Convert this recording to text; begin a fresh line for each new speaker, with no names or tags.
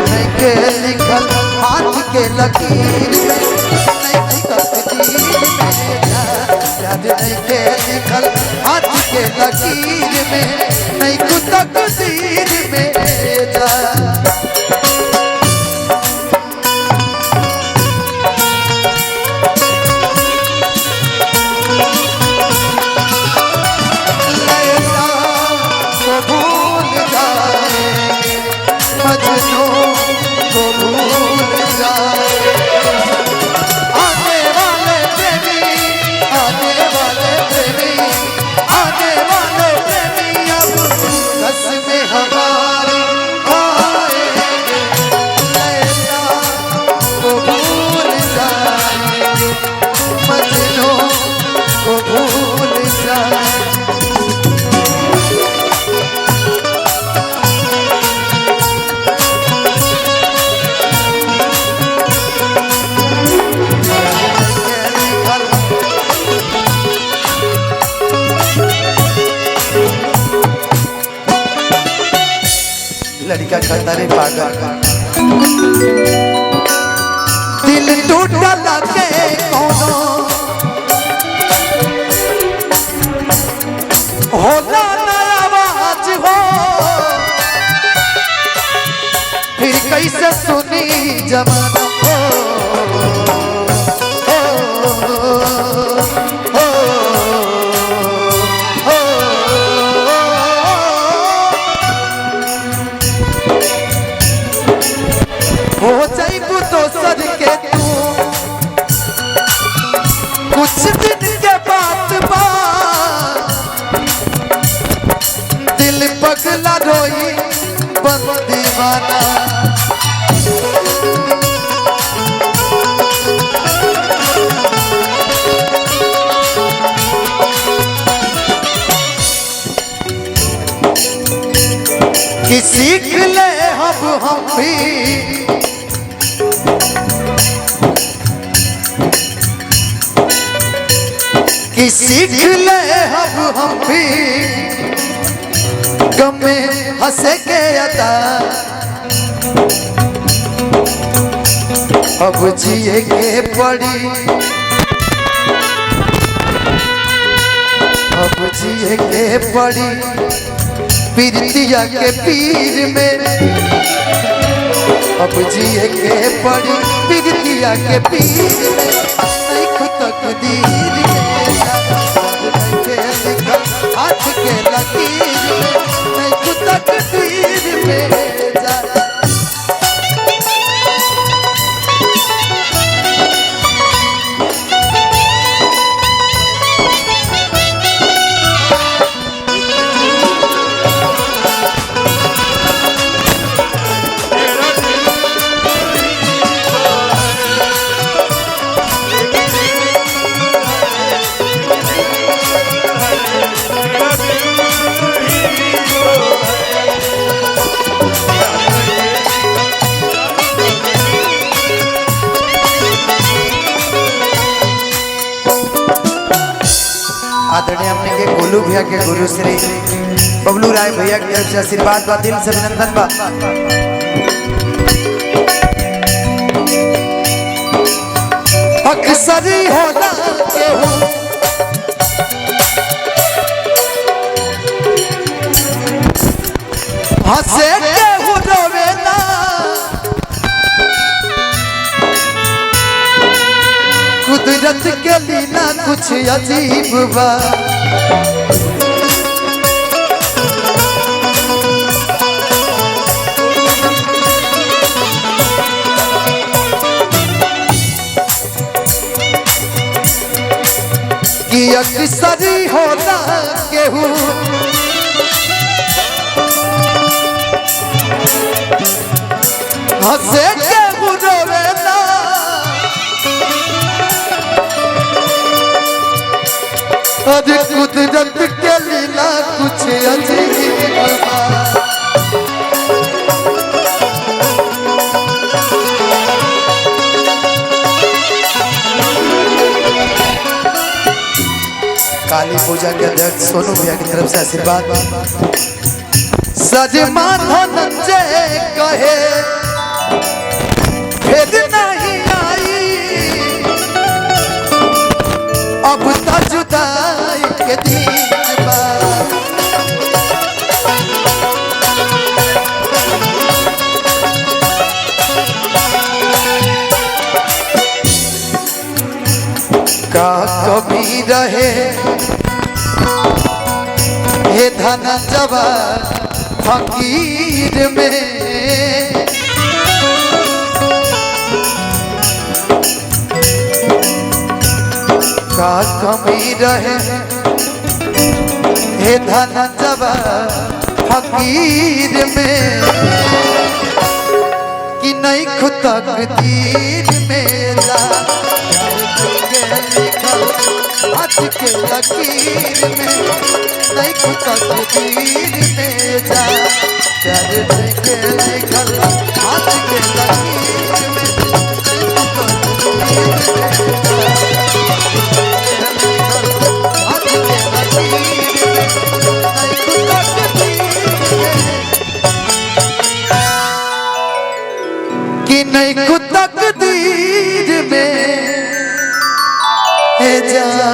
नहीं के लिखल हाथ के लकीर में, नहीं तकदीर में प्यार नहीं के लिखल हाथ के लकीर में, नहीं तकदीर में जा। लड़का कहता रे पागल दिल टूटला के कोनो होला ना आवाज हो, फिर कैसे सुनी जमाना हो जाइबू दोसर के तू कुछ दिन के बात बा, दिल पगला रोई बन दीवाना। कि सीख ले हम भी कि सीख ले हम भी गम में हंसे के अदा, अब जिए के पड़ी अब जिए के पड़ी पीरतिया के पीर में, अब जिए के पड़ी पीरतिया के पीर में, नहीं तकदीर में हाथ के लकीर में, नहीं तकदीर में जा। आदरणीय हमने के गोलू भैया के गुरु श्री बबलू राय भैया की तरफ से आशीर्वाद बा, दिल से अभिनंदन बा। अक्सर होला केहू हंसे केहू रोवेला, कुदरत के लीला कुछ अजीब बा। कि अक्सर होला केहू हंसे केहू रोवेला, अरे कुदरत के लीला कुछ अजीब बा। काली पूजा के अध्यक्ष सोनू भैया की तरफ से आशीर्वाद। सजमान धनंजय कहे रहे हे धन जब फकीर में का कमी रहे हे धन जब फकीर में कि नहीं खुद तकदीर मेरा हाथ के लकीर में नहीं खुद तकदीर मेरा प्यार के लिखल हाथ के लकीर कि नहीं खुद तकदीर में जा